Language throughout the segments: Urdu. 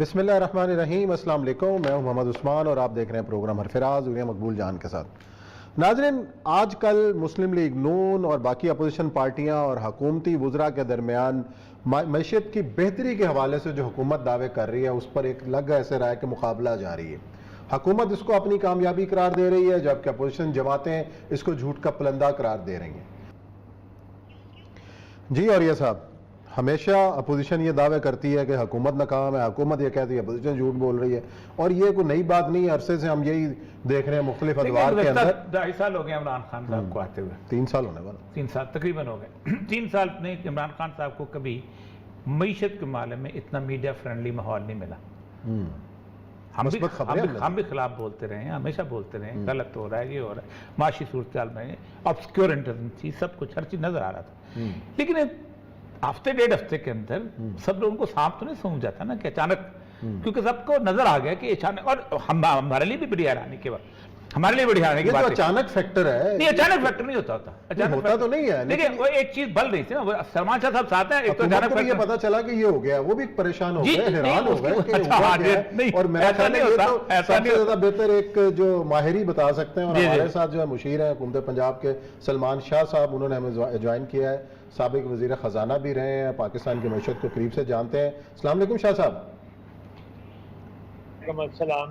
بسم اللہ الرحمن الرحیم۔ السلام علیکم، میں ہوں محمد عثمان اور آپ دیکھ رہے ہیں پروگرام حرفراز وریا مقبول جان کے ساتھ۔ ناظرین، آج کل مسلم لیگ نون اور باقی اپوزیشن پارٹیاں اور حکومتی وزراء کے درمیان معیشت کی بہتری کے حوالے سے جو حکومت دعوے کر رہی ہے اس پر ایک لگ ایسے رائے کہ مقابلہ جاری ہے۔ حکومت اس کو اپنی کامیابی قرار دے رہی ہے جبکہ اپوزیشن جماعتیں اس کو جھوٹ کا پلندہ قرار دے رہی ہیں۔ جی اور یہ صاحب، ہمیشہ اپوزیشن یہ دعوے کرتی ہے کہ حکومت ناکام ہے، حکومت یہ کہتی ہے اپوزیشن جھوٹ بول رہی ہے، اور یہ کوئی نئی بات نہیں ہے، عرصے سے ہم یہی دیکھ رہے ہیں مختلف ادوار کے اندر۔ 2.5 سال ہو گئے عمران خان صاحب کو آتے ہوئے، 3 سال ہونے والا، 3 سال تقریباً ہو گئے۔ 3 سال میں عمران خان صاحب کو کبھی معیشت کے معاملے میں اتنا میڈیا فرینڈلی ماحول نہیں ملا۔ ہم بھی خلاف بولتے رہے ہیں، ہمیشہ بولتے رہے ہیں غلط ہو رہا ہے، یہ ہو رہا ہے، معاشی صورتحال میں obscure انٹرنسی سب کچھ ہر چیز نظر آ رہا تھا، لیکن ہفتے 1.5 ہفتے کے اندر سب لوگوں کو سانپ تو نہیں سونپ جاتا نا کہ اچانک، کیونکہ سب کو نظر آ گیا کہ اچانک، اور ہمارے لیے بھی بڑی حیرانی کے بعد، ہمارے لیے بڑی حیرانی کی بات ہے۔ اچانک فیکٹر ہے، نہیں اچانک فیکٹر نہیں ہوتا ہوتا تو نہیں ہے، لیکن وہ ایک چیز بل رہی تھی نا، سلمان شاہ صاحب ساتھ ہیں، ایک تو اچانک یہ پتا چلا کہ یہ ہو گیا، وہ بھی پریشان ہو گئے، حیران ہو گئے کہ ہوا کیا ہے۔ اور میرا خیال ہے یہ تو سب سے زیادہ بہتر ایک جو ماہری بتا سکتے ہیں، اور ہمارے ساتھ جو ہے مشیر ہیں حکومت پنجاب کے سلمان شاہ صاحب، انہوں نے ہمیں جوائن کیا ہے، سابق وزیر خزانہ بھی رہے ہیں، پاکستان کی معیشت کو قریب سے جانتے ہیں۔ السلام علیکم شاہ صاحب۔ وعلیکم السلام۔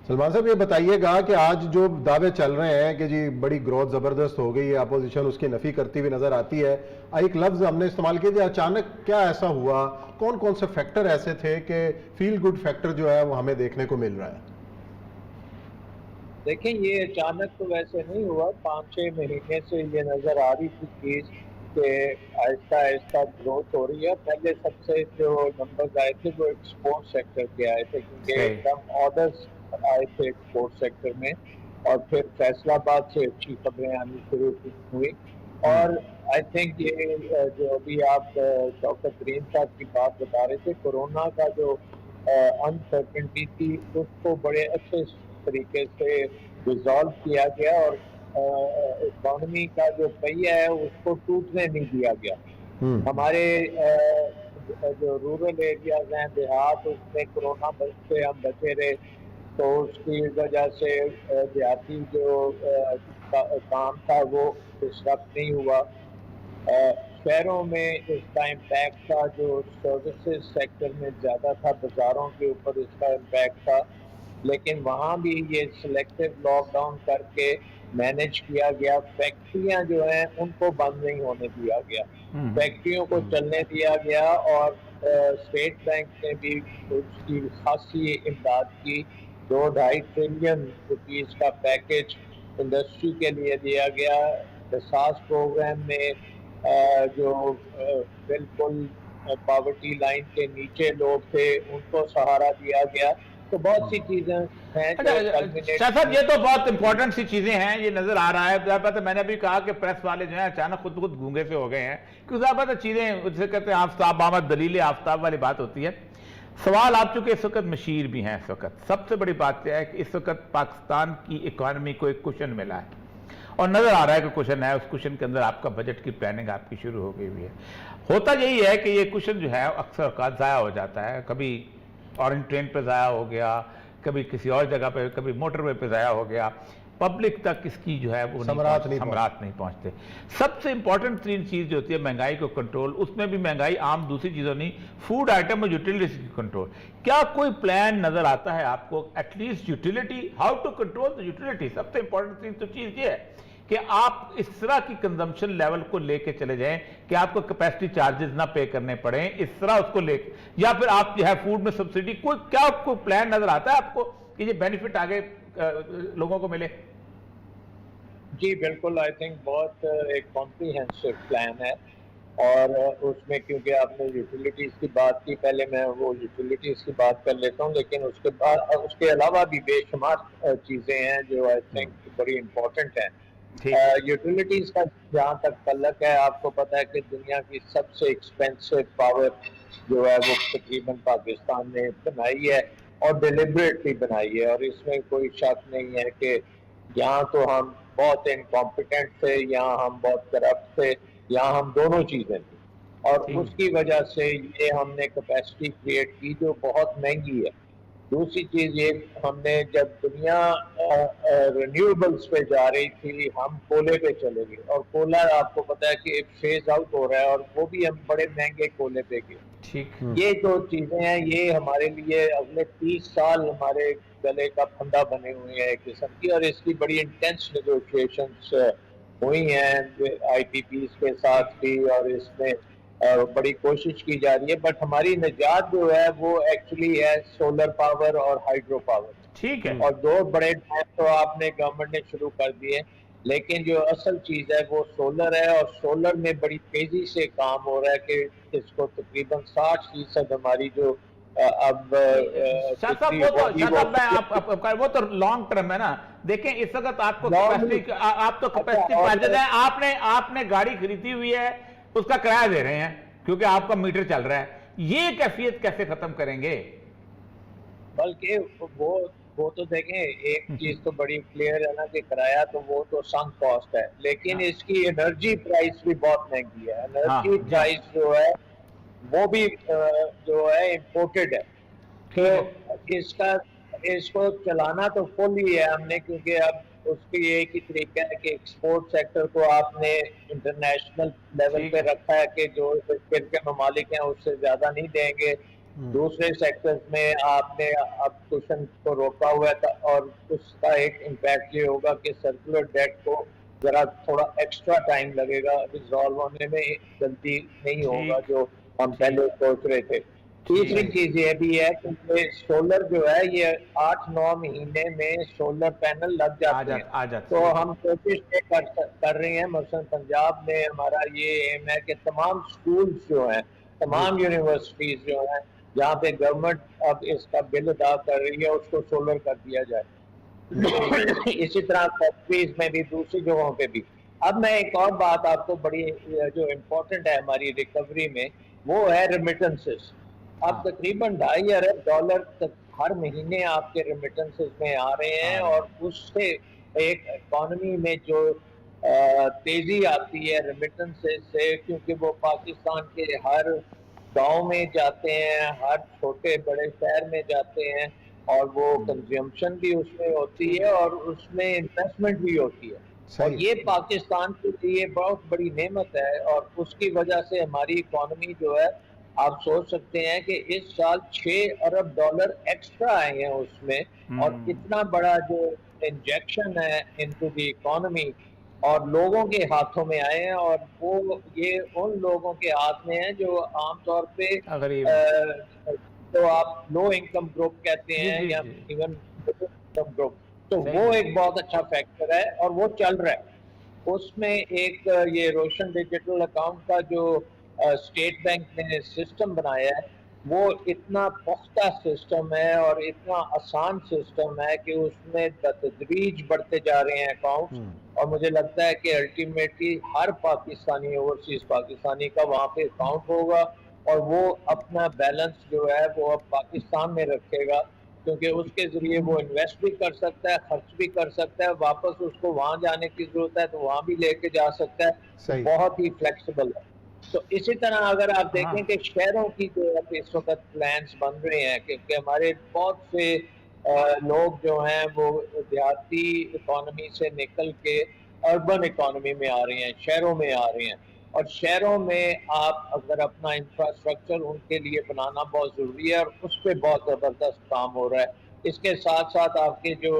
سلمان صاحب، یہ بتائیے گا کہ آج جو دعوے چل رہے ہیں کہ جی بڑی گروتھ زبردست ہو گئی ہے، اپوزیشن اس کی نفی کرتی ہوئی نظر آتی ہے، ایک لفظ ہم نے استعمال کیا کہ اچانک کیا ایسا ہوا، کون کون سے فیکٹر ایسے تھے کہ فیل گڈ فیکٹر جو ہے وہ ہمیں دیکھنے کو مل رہا ہے؟ دیکھیں، یہ اچانک تو ویسے نہیں ہوا، 5-6 مہینے سے یہ نظر آ رہی تھی چیز کہ آہستہ آہستہ گروتھ ہو رہی ہے۔ پہلے سب سے جو نمبرز آئے تھے وہ ایکسپورٹ سیکٹر کے آئے تھے، کیونکہ ایک دم آرڈرز آئے تھے ایکسپورٹ سیکٹر میں، اور پھر فیصل آباد سے اچھی خبریں آنی شروع ہوئی۔ اور آئی تھنک یہ جو ابھی آپ ڈاکٹر کریم صاحب کی بات بتا رہے تھے، کورونا کا جو انسرٹنٹی تھی اس کو بڑے اچھے طریقے سے ریزالو کیا گیا، اور اکانومی کا جو پہیہ ہے اس کو ٹوٹنے نہیں دیا گیا۔ ہمارے جو رورل ایریاز ہیں، دیہات، اس میں کورونا سے ہم بچے رہے، تو اس کی وجہ سے دیہاتی جو کام تھا وہ ڈسٹرب نہیں ہوا۔ شہروں میں اس کا امپیکٹ تھا جو سروسز سیکٹر میں زیادہ تھا، بازاروں کے اوپر اس کا امپیکٹ تھا، لیکن وہاں بھی یہ سلیکٹو لاک ڈاؤن کر کے مینج کیا گیا۔ فیکٹریاں جو ہیں ان کو بند نہیں ہونے دیا گیا، فیکٹریوں کو چلنے دیا گیا، اور اسٹیٹ بینک نے بھی اس کی خاصی امداد کی۔ 2-2.5 ٹریلین روپیز کا پیکج انڈسٹری کے لیے دیا گیا۔ حساس پروگرام میں جو بالکل پاورٹی لائن کے نیچے لوگ تھے ان کو سہارا دیا گیا۔ تو بہت سی چیزیں ہیں۔ شاہ صاحب، یہ تو بہت امپورٹنٹ سی چیزیں ہیں، یہ نظر آ رہا ہے۔ میں نے بھی کہا کہ پریس والے جو ہیں اچانک خود گونگے سے ہو گئے ہیں، کیونکہ ظاہر بات ہے چیزیں اسے کہتے ہیں آفتاب آمد دلیل آفتاب والی بات ہوتی ہے۔ سوال آپ چونکہ اس وقت مشیر بھی ہیں، اس وقت سب سے بڑی بات یہ ہے کہ اس وقت پاکستان کی اکانومی کو ایک کوشن ملا ہے، اور نظر آ رہا ہے کہ کوشن ہے، اس کوشن کے اندر آپ کا بجٹ کی پلاننگ آپ کی شروع ہو گئی ہوئی ہے۔ ہوتا یہی ہے کہ یہ کوشن جو ہے اکثر اوقات ضائع ہو جاتا ہے، کبھی اورنج ٹرین پہ ضائع ہو گیا، کبھی کسی اور جگہ پہ، کبھی موٹر وے پہ ضائع ہو گیا، پبلک تک اس کی جو ہے وہ ثمرات نہیں پہنچتے۔ سب سے امپورٹنٹ ترین چیز جو ہوتی ہے مہنگائی کو کنٹرول، اس میں بھی مہنگائی عام دوسری چیزوں نہیں، فوڈ آئٹم اور یوٹیلیٹیز کی کنٹرول۔ کیا کوئی پلان نظر آتا ہے آپ کو at least utility, how to control the utility? سب سے امپورٹنٹ تو چیز یہ ہے کہ آپ اس طرح کی کنزمپشن لیول کو لے کے چلے جائیں کہ آپ کو کیپیسٹی چارجز نہ پے کرنے پڑیں، اس طرح اس کو لے کے، یا پھر آپ جو ہے فوڈ میں سبسڈی، کیا کوئی پلان نظر آتا ہے آپ کو کہ یہ بینیفٹ آگے لوگوں کو ملے؟ جی بالکل، آئی تھنک بہت ایک کمپریہنسو پلان ہے، اور اس میں کیونکہ آپ نے یوٹیلیٹیز کی بات کی، پہلے میں وہ یوٹیلیٹیز کی بات کر لیتا ہوں، لیکن اس کے علاوہ بھی بے شمار چیزیں ہیں جو آئی تھنک بڑی امپورٹنٹ ہیں۔ یوٹیلیٹیز کا جہاں تک تعلق ہے، آپ کو پتہ ہے کہ دنیا کی سب سے ایکسپینسو پاور جو ہے وہ تقریباً پاکستان نے بنائی ہے، اور ڈیلیبریٹلی بنائی ہے، اور اس میں کوئی شک نہیں ہے کہ یہاں تو ہم بہت انکمپیٹنٹ تھے، یہاں ہم بہت کرپٹ تھے، یہاں ہم دونوں چیزیں تھیں۔ اور اس کی وجہ سے یہ ہم نے کیپیسٹی کریٹ کی جو بہت مہنگی ہے. دوسری چیز یہ ہم نے جب دنیا رینیویبلس پہ جا رہی تھی ہم کولے پہ چلے گئے, اور کولا آپ کو پتا ہے کہ فیز آؤٹ ہو رہا ہے, اور وہ بھی ہم بڑے مہنگے کولے پہ گئے. ٹھیک. یہ جو چیزیں ہیں یہ ہمارے لیے اگلے 30 سال ہمارے گلے کا پھندا بنے ہوئے ہیں ایک قسم کی, اور اس کی بڑی انٹینس نیگوشیشنز ہوئی ہیں آئی پی پیز کے ساتھ بھی, اور اس میں بڑی کوشش کی جا رہی ہے. بٹ ہماری نجات جو ہے وہ ایکچولی ہے سولر پاور اور ہائیڈرو پاور. ٹھیک ہے. اور 2 بڑے ڈیم تو آپ نے گورنمنٹ نے شروع کر دیے, لیکن جو اصل چیز ہے وہ سولر ہے, اور سولر میں بڑی تیزی سے کام ہو رہا ہے کہ اس کو تقریباً 60% ہماری جو اب شاہ صاحب وہ تو لانگ ٹرم ہے نا. دیکھیں اس وقت آپ کو کیپیسٹی پاجد ہے, آپ نے گاڑی خریدی ہوئی ہے, اس کا کرایہ دے رہے ہیں کیونکہ آپ کا میٹر چل رہا ہے. یہ کیفیت کیسے ختم کریں گے؟ بلکہ وہ تو دیکھیں ایک چیز تو بڑی کلیئر ہے نا کہ کرایہ تو وہ تو سنک کاسٹ ہے, لیکن اس کی انرجی پرائس بھی بہت مہنگی ہے. انرجی پرائس جو ہے وہ بھی جو ہے امپورٹڈ ہے. تو اس کو چلانا تو فل ہی ہے ہم نے, کیونکہ اب اس کی ایک ہی طریقہ ہے کہ ایکسپورٹ سیکٹر کو آپ نے انٹرنیشنل لیول پہ رکھا ہے کہ جو کے ممالک ہیں اس سے زیادہ نہیں دیں گے. دوسرے سیکٹرز میں آپ نے اب کوشن کو روکا ہوا ہے, اور اس کا ایک امپیکٹ یہ ہوگا کہ سرکولر ڈیٹ کو ذرا تھوڑا ایکسٹرا ٹائم لگے گا, ریزالو ہونے میں جلدی نہیں ہوگا جو ہم پہلے سوچ رہے تھے. تیسری چیز یہ بھی ہے کہ سولر جو ہے یہ 8-9 مہینے میں سولر پینل لگ جاتے ہیں. تو ہم کوشش کر رہے ہیں, مثلا پنجاب میں ہمارا یہ ایم ہے کہ تمام سکولز جو ہیں, تمام یونیورسٹیز جو ہیں جہاں پہ گورنمنٹ اب اس کا بل ادا کر رہی ہے اس کو سولر کر دیا جائے. اسی طرح فیکٹریز میں بھی, دوسری جگہوں پہ بھی. اب میں ایک اور بات آپ کو بڑی جو امپورٹنٹ ہے ہماری ریکوری میں, وہ ہے ریمیٹنسز. اب تقریباً $2.5 ارب تک ہر مہینے آپ کے ریمیٹنسز میں آ رہے ہیں, اور اس سے ایک اکانومی میں جو تیزی آتی ہے ریمیٹنسز سے, کیونکہ وہ پاکستان کے ہر گاؤں میں جاتے ہیں, ہر چھوٹے بڑے شہر میں جاتے ہیں, اور وہ کنزیومشن بھی اس میں ہوتی ہے اور اس میں انویسٹمنٹ بھی ہوتی ہے. اور یہ پاکستان کے لیے بہت بڑی نعمت ہے, اور اس کی وجہ سے ہماری اکانومی جو ہے آپ سوچ سکتے ہیں کہ اس سال $6 ارب ایکسٹرا آئے ہیں اس میں, اور اتنا بڑا جو انجیکشن ہے انٹو دی اکانومی اور لوگوں کے ہاتھوں میں آئے ہیں. اور وہ یہ ان لوگوں کے ہاتھ میں ہیں جو عام طور پہ تو آپ لو انکم گروپ کہتے ہیں یا ایون انکم گروپ, تو وہ ایک بہت اچھا فیکٹر ہے اور وہ چل رہا ہے. اس میں ایک یہ روشن ڈیجیٹل اکاؤنٹ کا جو اسٹیٹ بینک نے سسٹم بنایا ہے, وہ اتنا پختہ سسٹم ہے اور اتنا آسان سسٹم ہے کہ اس میں بتدریج بڑھتے جا رہے ہیں اکاؤنٹس, اور مجھے لگتا ہے کہ الٹیمیٹلی ہر پاکستانی, اوورسیز پاکستانی کا وہاں پہ اکاؤنٹ ہوگا, اور وہ اپنا بیلنس جو ہے وہ اب پاکستان میں رکھے گا, کیونکہ اس کے ذریعے وہ انویسٹ بھی کر سکتا ہے, خرچ بھی کر سکتا ہے, واپس اس کو وہاں جانے کی ضرورت ہے تو وہاں بھی لے کے جا سکتا ہے. بہت ہی فلیکسیبل ہے. تو اسی طرح اگر آپ دیکھیں کہ شہروں کی جو اس وقت پلانس بن رہے ہیں, کیونکہ ہمارے بہت سے لوگ جو ہیں وہ دیہاتی اکانومی سے نکل کے اربن اکانومی میں آ رہے ہیں, شہروں میں آ رہے ہیں, اور شہروں میں آپ اگر اپنا انفراسٹرکچر ان کے لیے بنانا بہت ضروری ہے, اور اس پہ بہت زبردست کام ہو رہا ہے. اس کے ساتھ ساتھ آپ کے جو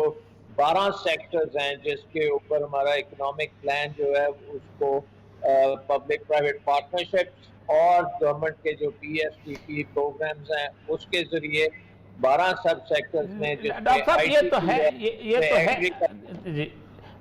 12 سیکٹرز ہیں جس کے اوپر ہمارا اکنامک پلان جو ہے اس کو پبلک پرائیویٹ پارٹنرشپس اور گورنمنٹ کے جو P S T P programmes ہیں اس کے ذریعے 12 سب سیکٹرز میں, ڈاکٹر صاحب یہ تو ہے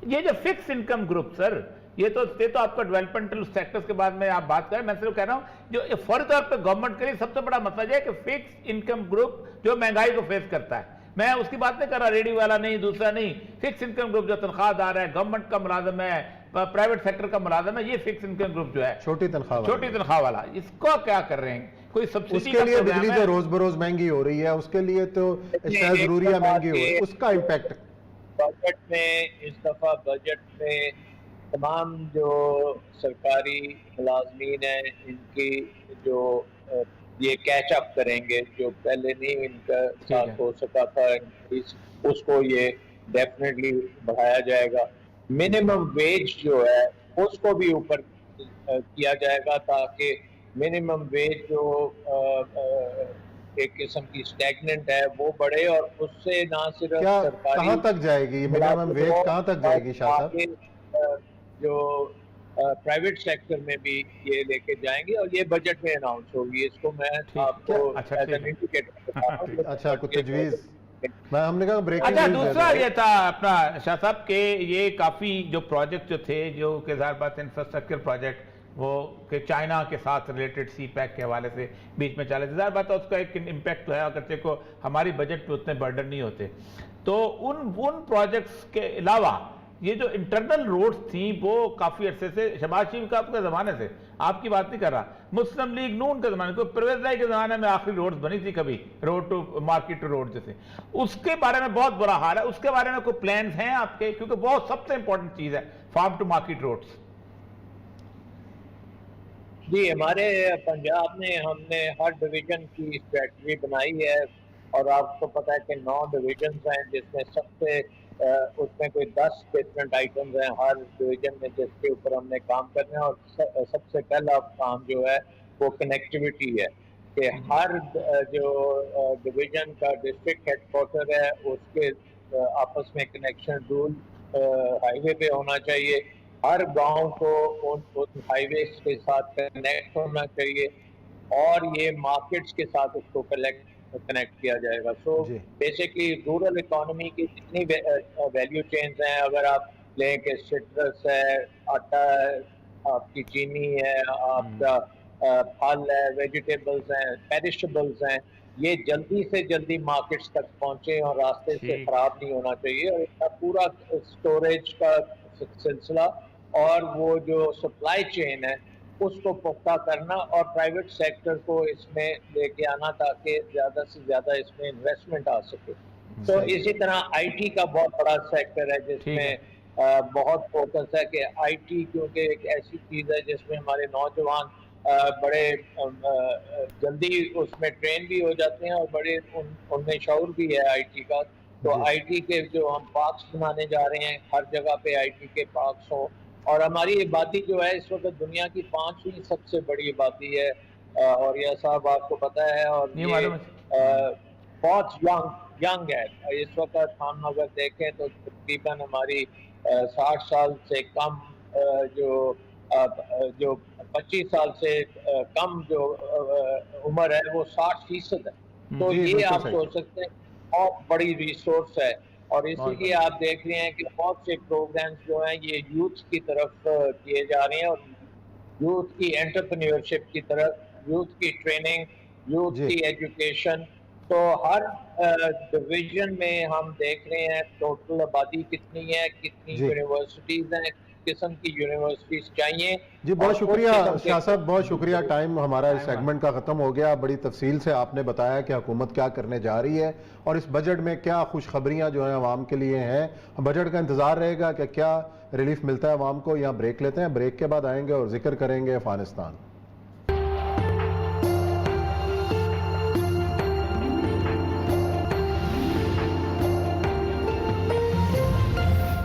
یہ جو فکس انکم گروپ, سر یہ تو آپ کا ڈیولپمنٹل سیکٹرز کے بعد میں آپ بات کریں, میں صرف کہہ رہا ہوں جو فوری طور پہ گورنمنٹ کے لیے سب سے بڑا مسئلہ ہے کہ فکس انکم گروپ جو مہنگائی کو فیس کرتا ہے. میں اس کی بات نہیں کر رہا ریڈی والا نہیں, دوسرا نہیں, فکس انکم گروپ جو تنخواہ دار ہے, گورنمنٹ کا ملازم ہے, پرائیویٹ سیکٹر کا ملازم ہے, یہ فکس انکم گروپ جو ہے چھوٹی تنخواہ والا, اس کو کیا کر رہے ہیں؟ کوئی سبسڈی اس کے لیے بجلی تو روز بروز مہنگی ہو رہی ہے, اس کے لیے تو اشیاء ضروریہ مہنگی ہو رہی ہے, اس کا امپیکٹ بجٹ میں اس دفعہ بجٹ میں تمام جو سرکاری ملازمین ہیں ان کی جو یہ کیچ اپ کریں گے، جو پہلے نہیں ان کا ساتھ ہو سکا تھا انکریز، اس کو یہ ڈیفینیٹلی بڑھایا جائے گا۔ منیمم ویج جو ہے اس کو بھی اوپر کیا جائے گا تاکہ منیمم ویج جو ایک قسم کی اسٹیگننٹ ہے وہ بڑھے، اور اس سے نہ صرف کیا سرکاری کہاں تک جائے گی منیمم ویج، کہاں تک جائے گی شاہ صاحب؟ جو پرائیویٹ سیکٹر میں بھی یہ لے کے جائیں گے، اور یہ بجٹ میں اناؤنس ہوگی۔ اس کو میں آپ کو ایز این انڈیکیٹر بتا رہا ہوں۔ اچھا کچھ تجویز، ہم نے کہا بریکنگ اچھا نیوز دوسرا یہ تھا اپنا شاہ صاحب کہ یہ کافی جو پروجیکٹ جو تھے جو کہ ظاہر بات انفراسٹرکچر پروجیکٹ وہ کہ چائنا کے ساتھ ریلیٹڈ سی پیک کے حوالے سے بیچ میں چلے تھے، ظاہر بات ہے اس کا ایک امپیکٹ تو ہے، اگرچہ کو ہماری بجٹ پہ اتنے برڈن نہیں ہوتے، تو ان پروجیکٹس کے علاوہ یہ جو انٹرنل روڈز تھیں وہ کافی عرصے سے شہباز شریف کا زمانے سے، آپ کی بات نہیں کر رہا، مسلم لیگ نون کے زمانے کو، پرویز رائی کے زمانے میں آخری روڈز بنی تھی کبھی، road to market to road جیسے، اس کے بارے میں بہت برا حال ہے، اس کے بارے میں کوئی پلانز ہیں آپ کے؟ کیونکہ بہت سب سے امپورٹنٹ چیز ہے فارم ٹو مارکیٹ روڈز۔ جی ہمارے پنجاب میں ہم نے ہر ڈویژن کی اسٹریٹجی بنائی ہے، اور آپ کو پتہ ہے کہ 9 ڈویژنز ہیں جس میں سب سے اس میں کوئی 10 ڈفرینٹ آئٹمز ہیں ہر ڈویژن میں جس کے اوپر ہم نے کام کرنا ہے، اور سب سے پہلا کام جو ہے وہ کنیکٹیوٹی ہے کہ ہر جو ڈویژن کا ڈسٹرکٹ ہیڈ کوارٹر ہے اس کے آپس میں کنیکشن رول ہائی وے پہ ہونا چاہیے، ہر گاؤں کو ان ہائی ویز کے ساتھ کنیکٹ ہونا چاہیے، اور یہ مارکیٹس کے ساتھ اس کو کنیکٹ کیا جائے گا۔ سو بیسکلی رورل اکانومی کی جتنی ویلیو چینز ہیں، اگر آپ لیں کہ سٹرس ہے، آٹا ہے، آپ کی چینی ہے، آپ کا پھل ہے، ویجیٹیبلز ہیں، پیرشبلز ہیں، یہ جلدی سے جلدی مارکیٹس تک پہنچے اور راستے سے خراب نہیں ہونا چاہیے، اور اس کا پورا اسٹوریج کا سلسلہ اور وہ جو سپلائی چین ہے اس کو پختہ کرنا، اور پرائیویٹ سیکٹر کو اس میں لے کے آنا تاکہ زیادہ سے زیادہ اس میں انویسٹمنٹ آ سکے۔ تو اسی طرح آئی ٹی کا بہت بڑا سیکٹر ہے جس میں بہت فوکس ہے کہ آئی ٹی کیونکہ ایک ایسی چیز ہے جس میں ہمارے نوجوان بڑے جلدی اس میں ٹرین بھی ہو جاتے ہیں اور بڑے ان میں شعور بھی ہے آئی ٹی کا۔ تو آئی ٹی کے جو ہم پارکس بنانے جا رہے ہیں، ہر جگہ پہ آئی ٹی کے پارکس ہوں، اور ہماری آبادی جو ہے اس وقت دنیا کی 5ویں سب سے بڑی آبادی ہے، اور یہ صاحب آپ کو پتہ ہے، اور یہ بہت ینگ ہے اس وقت۔ ہم اگر دیکھیں تو تقریباً ہماری 60 سال سے کم جو 25 سال سے کم جو عمر ہے وہ 60% ہے، تو یہ آپ سوچ سکتے ہیں بہت بڑی ریسورس ہے، اور اسی لیے آپ دیکھ رہے ہیں کہ بہت سے پروگرامز جو ہیں یہ یوتھ کی طرف کیے جا رہے ہیں، اور یوتھ کی انٹرپرینیورشپ کی طرف، یوتھ کی ٹریننگ، یوتھ کی ایجوکیشن۔ تو ہر ڈویژن میں ہم دیکھ رہے ہیں ٹوٹل آبادی کتنی ہے، کتنی یونیورسٹیز ہیں، قسم کی یونیورسٹیز چاہیے۔ جی بہت شکریہ شاہ صاحب، بہت شکریہ، ٹائم ہمارا اس سیگمنٹ کا ختم ہو گیا۔ بڑی تفصیل سے آپ نے بتایا کہ حکومت کیا کرنے جا رہی ہے اور اس بجٹ میں کیا خوشخبریاں جو ہیں عوام کے لیے ہیں۔ بجٹ کا انتظار رہے گا کہ کیا ریلیف ملتا ہے عوام کو۔ یہاں بریک لیتے ہیں، بریک کے بعد آئیں گے اور ذکر کریں گے افغانستان۔